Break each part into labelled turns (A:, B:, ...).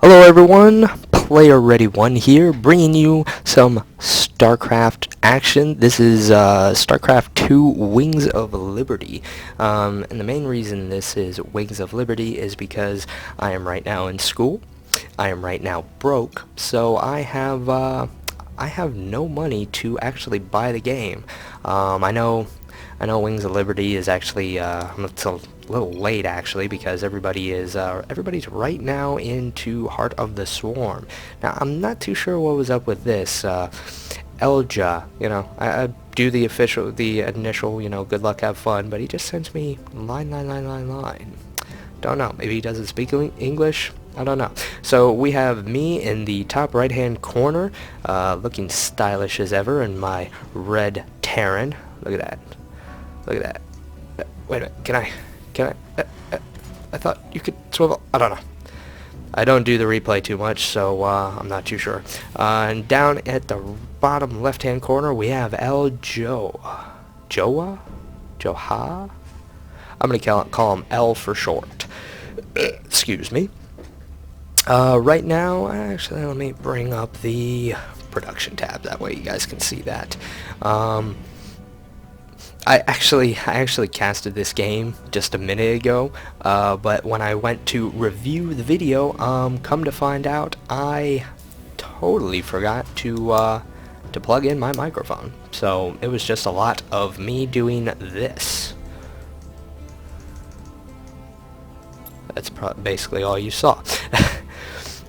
A: Hello everyone, Player Ready 1 here, bringing you some StarCraft action. This is StarCraft 2 Wings of Liberty. And the main reason this is Wings of Liberty is because I am right now in school. I am right now broke, so I have no money to actually buy the game. I know Wings of Liberty is actually it's a little late actually because everybody's right now into Heart of the Swarm. Now I'm not too sure what was up with this. Elja, I do the initial, good luck, have fun, but he just sends me line. Don't know. Maybe he doesn't speak English. I don't know. So we have me in the top right hand corner, looking stylish as ever in my red Terran. Look at that. Look at that. Wait a minute. Can I? I thought you could swivel. I don't know. I don't do the replay too much, so I'm not too sure. And down at the bottom left-hand corner, we have El Joha? I'm going to call him L for short. Excuse me. Right now, actually, let me bring up the production tab. That way you guys can see that. I actually casted this game just a minute ago, but when I went to review the video, come to find out, I totally forgot to plug in my microphone. So it was just a lot of me doing this. That's basically all you saw.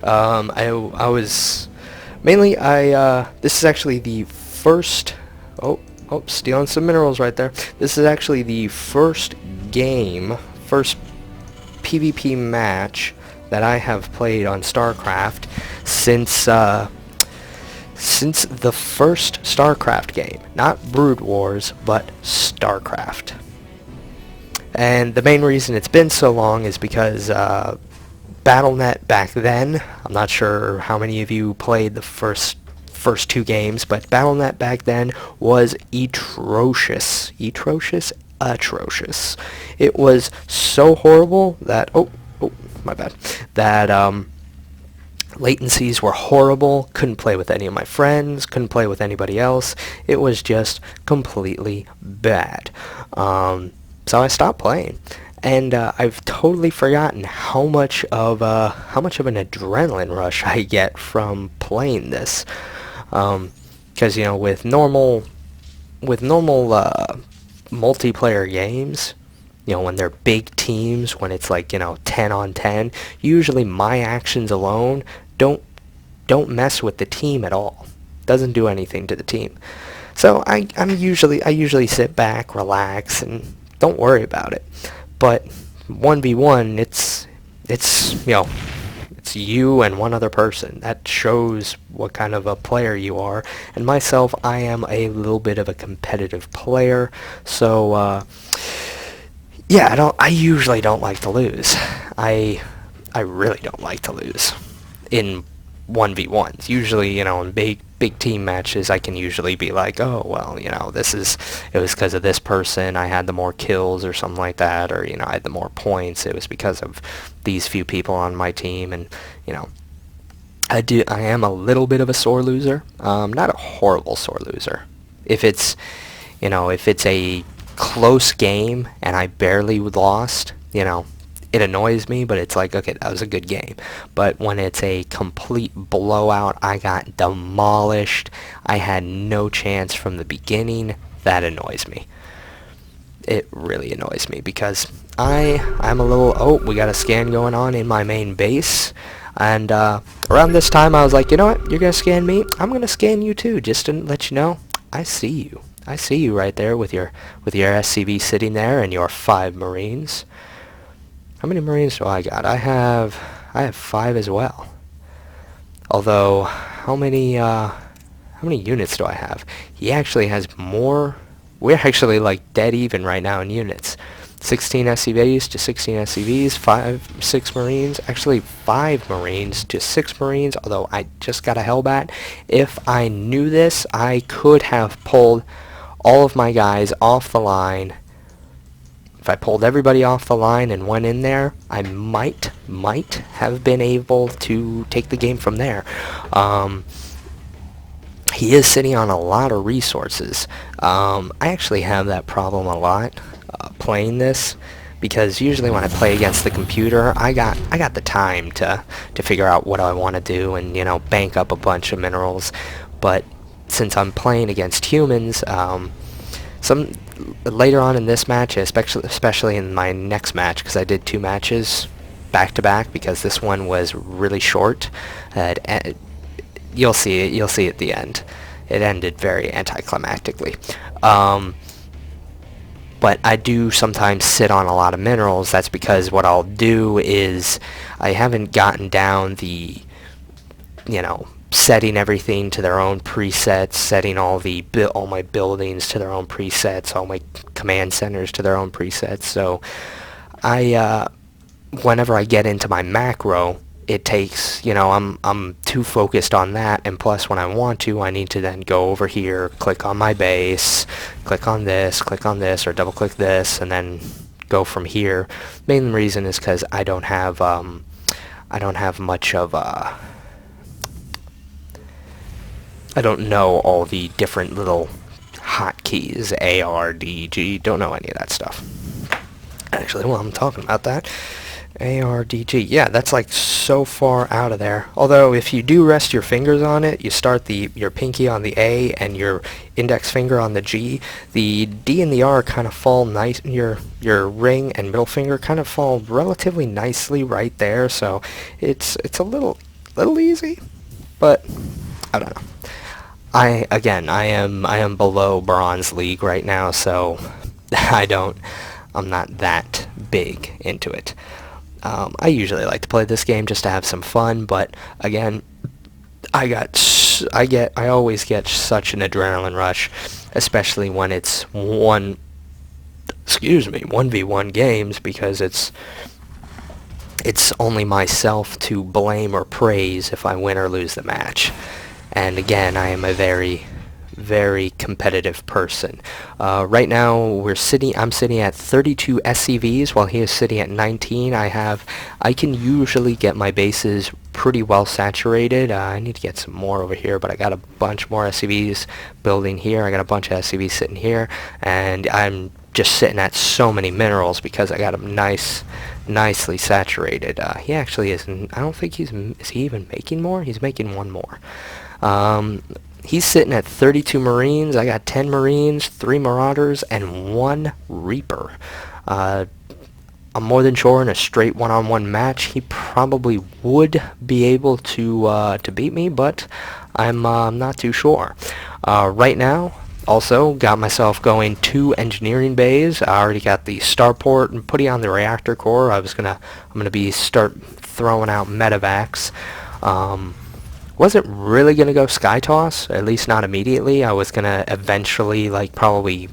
A: I was mainly this is actually the first. Oh, stealing some minerals right there. This is actually the first PvP match that I have played on StarCraft since the first StarCraft game. Not broodwars, but StarCraft. And the main reason it's been so long is because Battle.net back then, I'm not sure how many of you played the first two games, but Battle.net back then was atrocious. Atrocious. It was so horrible that my bad. That latencies were horrible. Couldn't play with any of my friends. Couldn't play with anybody else. It was just completely bad. So I stopped playing. And I've totally forgotten how much of an adrenaline rush I get from playing this. Because with normal multiplayer games, when they're big teams, when it's like 10 on 10, usually my actions alone don't mess with the team at all. Doesn't do anything to the team. So I usually sit back, relax, and don't worry about it. But 1v1, it's you and one other person. That shows what kind of a player you are. And myself, I am a little bit of a competitive player. So yeah, I usually don't like to lose. I really don't like to lose in 1v1s. Usually, in big team matches, I can usually be like, oh well, it was because of this person, I had the more kills or something like that, or I had the more points, it was because of these few people on my team. And I am a little bit of a sore loser. Not a horrible sore loser. If it's a close game and I barely lost, it annoys me, but it's like, okay, that was a good game. But when it's a complete blowout, I got demolished, I had no chance from the beginning, that annoys me. It really annoys me because I'm a little, we got a scan going on in my main base. And around this time I was like, you know what, you're going to scan me, I'm going to scan you too, just to let you know, I see you. I see you right there with your SCV sitting there and your 5 Marines. How many Marines do I got? I have 5 as well. Although, how many units do I have? He actually has more. We're actually like dead even right now in units. 16 SCVs to 16 SCVs, 6 Marines. Actually, 5 Marines to 6 Marines. Although I just got a Hellbat. If I knew this, I could have pulled all of my guys off the line If I pulled everybody off the line and went in there, I might have been able to take the game from there. He is sitting on a lot of resources. I actually have that problem a lot playing this, because usually when I play against the computer, I got the time to figure out what I want to do and, you know, bank up a bunch of minerals. But since I'm playing against humans, some later on in this match, especially in my next match, because I did 2 matches back to back because this one was really short. You'll see it. You'll see at the end. It ended very anticlimactically. But I do sometimes sit on a lot of minerals. That's because what I'll do is I haven't gotten down the, you know, setting everything to their own presets, setting all my buildings to their own presets, all my command centers to their own presets. So whenever I get into my macro, it takes, you know, I'm too focused on that, and plus when I want to, I need to then go over here, click on my base, click on this, or double click this, and then go from here. Main reason is because I don't have much of I don't know all the different little hotkeys, A, R, D, G, don't know any of that stuff. Actually, while I'm talking about that, A, R, D, G, yeah, that's like so far out of there. Although if you do rest your fingers on it, you start your pinky on the A and your index finger on the G, the D and the R kind of fall nice, your ring and middle finger kind of fall relatively nicely right there, so it's a little easy, but I don't know. I am below Bronze League right now, so I'm not that big into it. I usually like to play this game just to have some fun, but again, I always get such an adrenaline rush, especially when it's 1v1 games, because it's only myself to blame or praise if I win or lose the match. And again, I am a very, very competitive person. Right now, I'm sitting at 32 SCVs while he is sitting at 19. I can usually get my bases pretty well saturated. I need to get some more over here, but I got a bunch more SCVs building here. I got a bunch of SCVs sitting here, and I'm just sitting at so many minerals because I got them nicely saturated. He actually isn't. I don't think is he even making more? He's making one more. He's sitting at 32 Marines. I got 10 Marines, 3 Marauders, and 1 Reaper. I'm more than sure in a straight one-on-one match he probably would be able to beat me, but I'm not too sure. Right now, also got myself going 2 engineering bays. I already got the starport and putting on the reactor core. I'm gonna start throwing out medevacs. Wasn't really gonna go sky toss, at least not immediately. I was gonna eventually, like, probably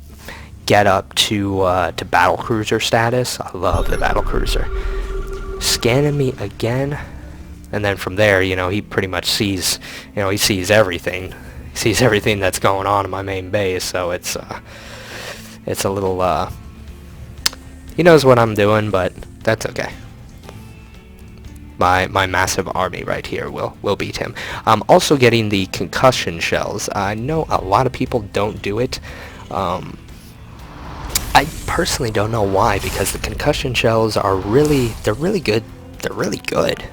A: get up to battle cruiser status. I love the battle cruiser. Scanning me again, and then from there, you know, he pretty much sees, you know, he sees everything. He sees everything that's going on in my main base, so it's a little, he knows what I'm doing, but that's okay. My massive army right here will beat him. I'm also getting the concussion shells. I know a lot of people don't do it. I personally don't know why, because the concussion shells are really good. They're really good.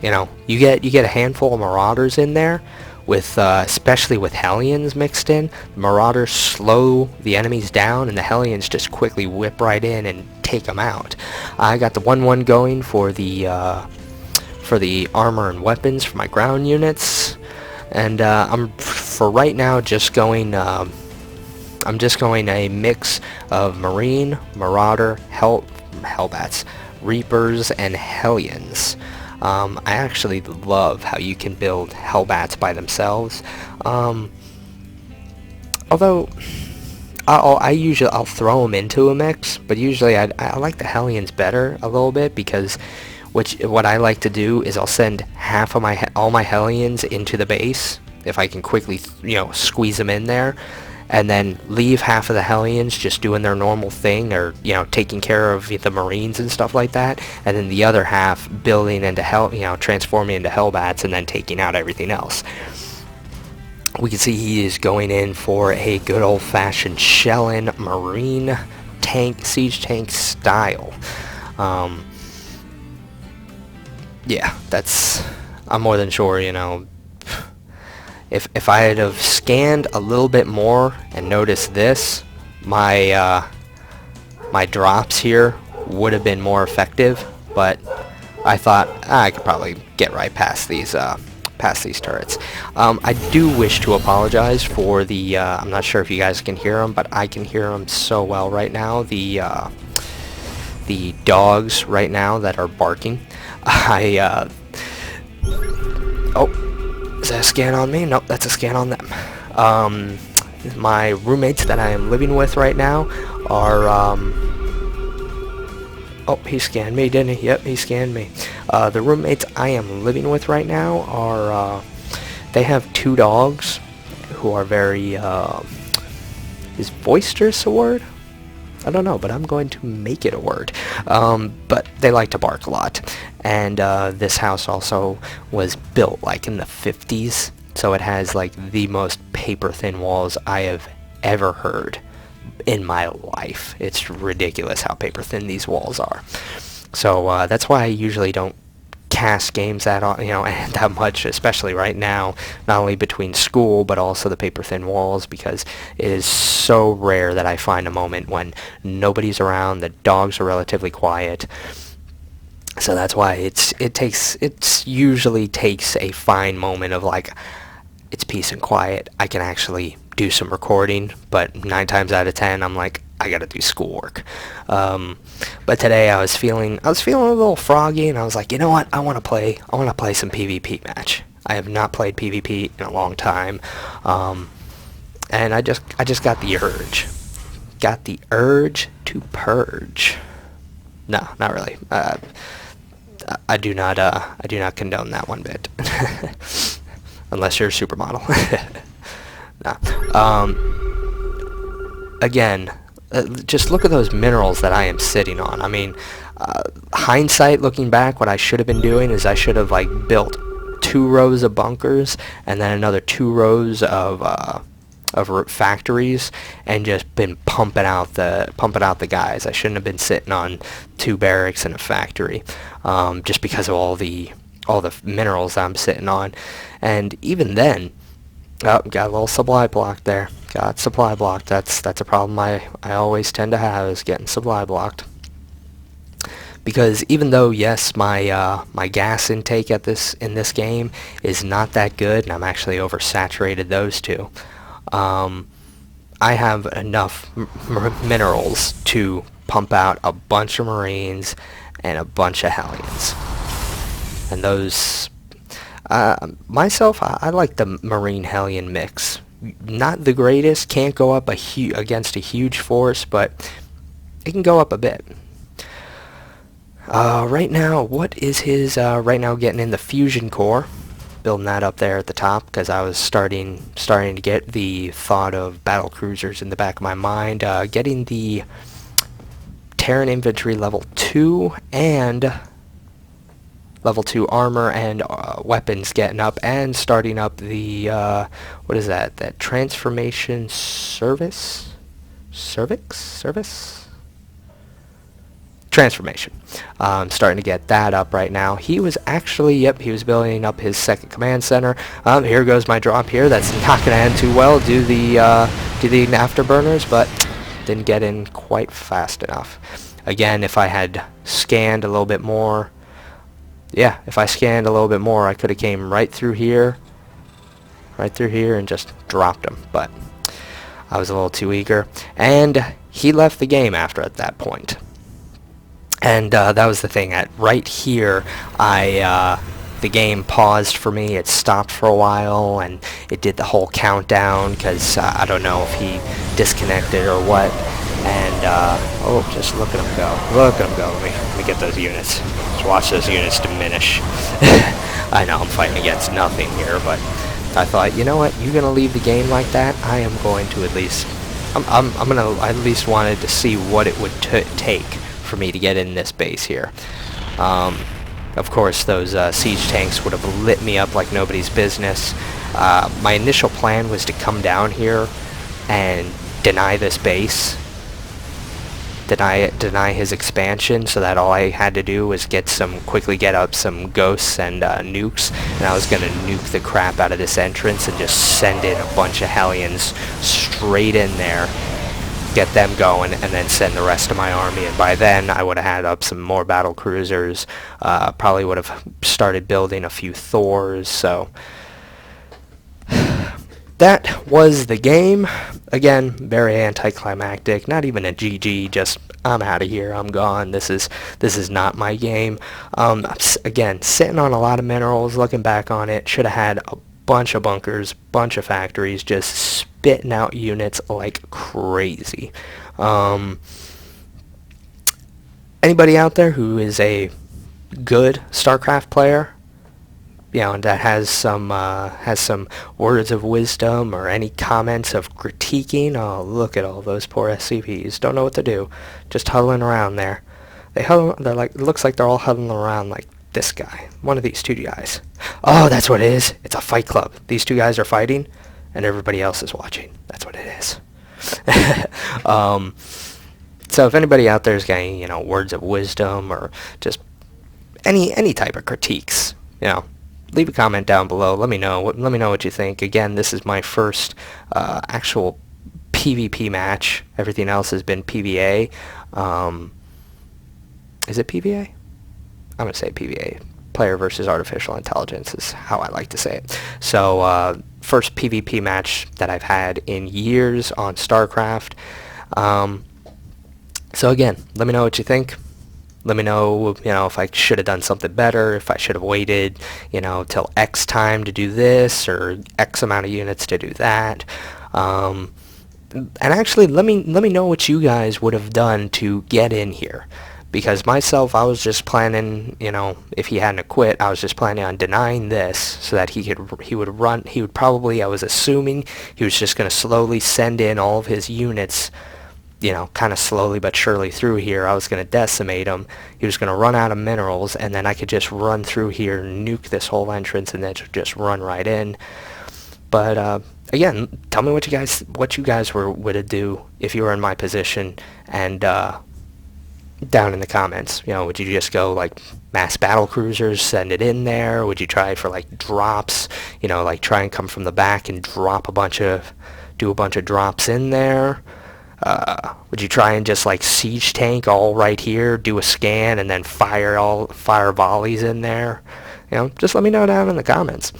A: You know, you get a handful of Marauders in there, with especially with Hellions mixed in. The Marauders slow the enemies down, and the Hellions just quickly whip right in and take them out. I got the 1-1 going for the armor and weapons for my ground units, and I'm for right now just going. I'm just going a mix of Marine, Marauder, Hellbats, Reapers, and Hellions. I actually love how you can build Hellbats by themselves. Although I'll throw them into a mix, but usually I like the Hellions better a little bit, because what I like to do is I'll send half of all my Hellions into the base if I can quickly, you know, squeeze them in there, and then leave half of the Hellions just doing their normal thing, or taking care of the Marines and stuff like that, and then the other half building into transforming into Hellbats and then taking out everything else. We can see he is going in for a good old-fashioned shelling Marine tank, siege tank style. Yeah, I'm more than sure, if I had have scanned a little bit more and noticed this, my my drops here would have been more effective, but I thought I could probably get right past these turrets. I do wish to apologize for the, I'm not sure if you guys can hear them, but I can hear them so well right now. The dogs right now that are barking. Oh, is that a scan on me? Nope, that's a scan on them. My roommates that I am living with right now are, oh, he scanned me, didn't he? Yep, he scanned me. The roommates I am living with right now are, they have 2 dogs who are very, is boisterous a word? I don't know, but I'm going to make it a word. But they like to bark a lot. And this house also was built like in the 50s, so it has like the most paper-thin walls I have ever heard in my life. It's ridiculous how paper-thin these walls are. So that's why I usually don't cast games that that much, especially right now, not only between school but also the paper thin walls, because it is so rare that I find a moment when nobody's around, the dogs are relatively quiet. So that's why it usually takes a fine moment of like, it's peace and quiet, I can actually do some recording, but 9 times out of 10 I'm like, I gotta do schoolwork. But today I was feeling a little froggy, and I was like, you know what? I want to play some PvP match. I have not played PvP in a long time, and I just got the urge. Got the urge to purge. No, not really. I do not condone that one bit. Unless you're a supermodel. Nah. Again, just look at those minerals that I am sitting on. I mean, hindsight, looking back, what I should have been doing is I should have like built 2 rows of bunkers and then another 2 rows of factories, and just been pumping out the guys. I shouldn't have been sitting on 2 barracks and a factory, just because of all the minerals I'm sitting on. And even then, oh, got a little supply block there. Got supply blocked. That's a problem I always tend to have, is getting supply blocked. Because even though, yes, my gas intake in this game is not that good, and I'm actually oversaturated those 2, I have enough minerals to pump out a bunch of Marines and a bunch of Hellions. And those, myself, I like the Marine Hellion mix. Not the greatest, can't go up against a huge force, but it can go up a bit. Right now, what is his, right now getting in the fusion core, building that up there at the top, because I was starting to get the thought of battle cruisers in the back of my mind, getting the Terran infantry level 2 and level 2 armor and weapons getting up, and starting up the, what is that? That transformation service? Service? Transformation. Starting to get that up right now. He was actually, yep, he was building up his 2nd command center. Here goes my drop here. That's not going to end too well. Do the afterburners, but didn't get in quite fast enough. Again, if I had scanned a little bit more, yeah, if I scanned a little bit more, I could have came right through here, and just dropped him. But I was a little too eager, and he left the game after at that point. And that was the thing. At right here, the game paused for me. It stopped for a while, and it did the whole countdown, because I don't know if he disconnected or what. And oh, just look at him go. Look at him go. Let me get those units. Just watch those units diminish. I know I'm fighting against nothing here, but I thought, you know what, you're gonna leave the game like that. I am going to at least, I'm gonna at least wanted to see what it would take for me to get in this base here. Of course, those siege tanks would have lit me up like nobody's business. My initial plan was to come down here and deny this base, deny his expansion, so that all I had to do was quickly get up some ghosts and nukes, and I was gonna nuke the crap out of this entrance and just send in a bunch of Hellions straight in there, get them going, and then send the rest of my army. And by then I would have had up some more battle cruisers, probably would have started building a few Thors. So that was the game. Again, very anticlimactic, not even a GG, just I'm out of here, I'm gone, this is not my game. Again, sitting on a lot of minerals, looking back on it, should have had a bunch of bunkers, bunch of factories, just spitting out units like crazy. Anybody out there who is a good StarCraft player, you know, and that has some words of wisdom or any comments of critiquing, oh, look at all those poor SCPs, don't know what to do, just huddling around there. They're like, it looks like they're all huddling around like this guy, one of these two guys. Oh, that's what it is. It's a fight club. These two guys are fighting, and everybody else is watching. That's what it is. So if anybody out there is getting, you know, words of wisdom or just any type of critiques, you know, leave a comment down below. Let me know what you think. Again, this is my first actual PvP match. Everything else has been PvA. Is it PvA? I'm going to say PvA. Player versus Artificial Intelligence is how I like to say it. So, first PvP match that I've had in years on StarCraft. So again, let me know what you think. Let me know, you know, if I should have done something better, if I should have waited, you know, till X time to do this, or X amount of units to do that. And actually, let me know what you guys would have done to get in here. Because myself, I was just planning, you know, if he hadn't quit, I was just planning on denying this so that he would probably, I was assuming he was just going to slowly send in all of his units, you know, kind of slowly but surely through here. I was going to decimate him. He was going to run out of minerals, and then I could just run through here, nuke this whole entrance, and then just run right in. But again, tell me what you guys would do if you were in my position, and down in the comments. You know, would you just go like mass battle cruisers, send it in there? Would you try for like drops? You know, like try and come from the back and do a bunch of drops in there? Would you try and just like siege tank all right here, do a scan, and then fire volleys in there? You know, just let me know down in the comments.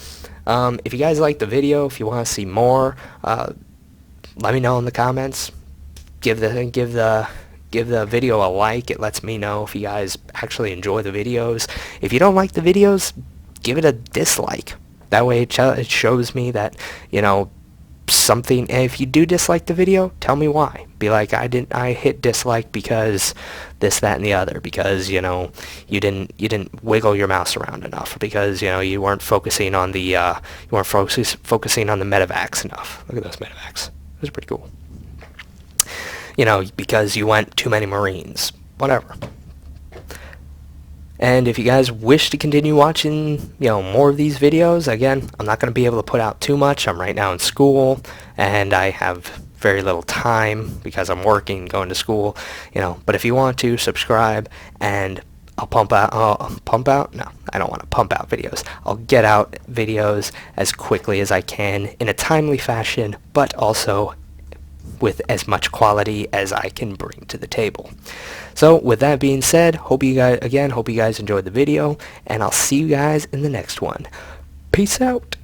A: If you guys like the video, if you want to see more, let me know in the comments. Give the video a like. It lets me know if you guys actually enjoy the videos. If you don't like the videos, give it a dislike. That way it shows me that, you know, something. And if you do dislike the video, tell me why. Be like, I hit dislike because this, that, and the other, because, you know, you didn't wiggle your mouse around enough, because, you know, you weren't focusing on the focusing on the medevacs enough. Look at those medevacs. Those are pretty cool. You know, because you went too many Marines. Whatever. And if you guys wish to continue watching, you know, more of these videos, again, I'm not going to be able to put out too much. I'm right now in school, and I have very little time because I'm working, going to school, you know. But if you want to, subscribe, and I'll pump out, no, I don't want to pump out videos. I'll get out videos as quickly as I can in a timely fashion, but also with as much quality as I can bring to the table. So with that being said, hope you guys enjoyed the video, and I'll see you guys in the next one. Peace out.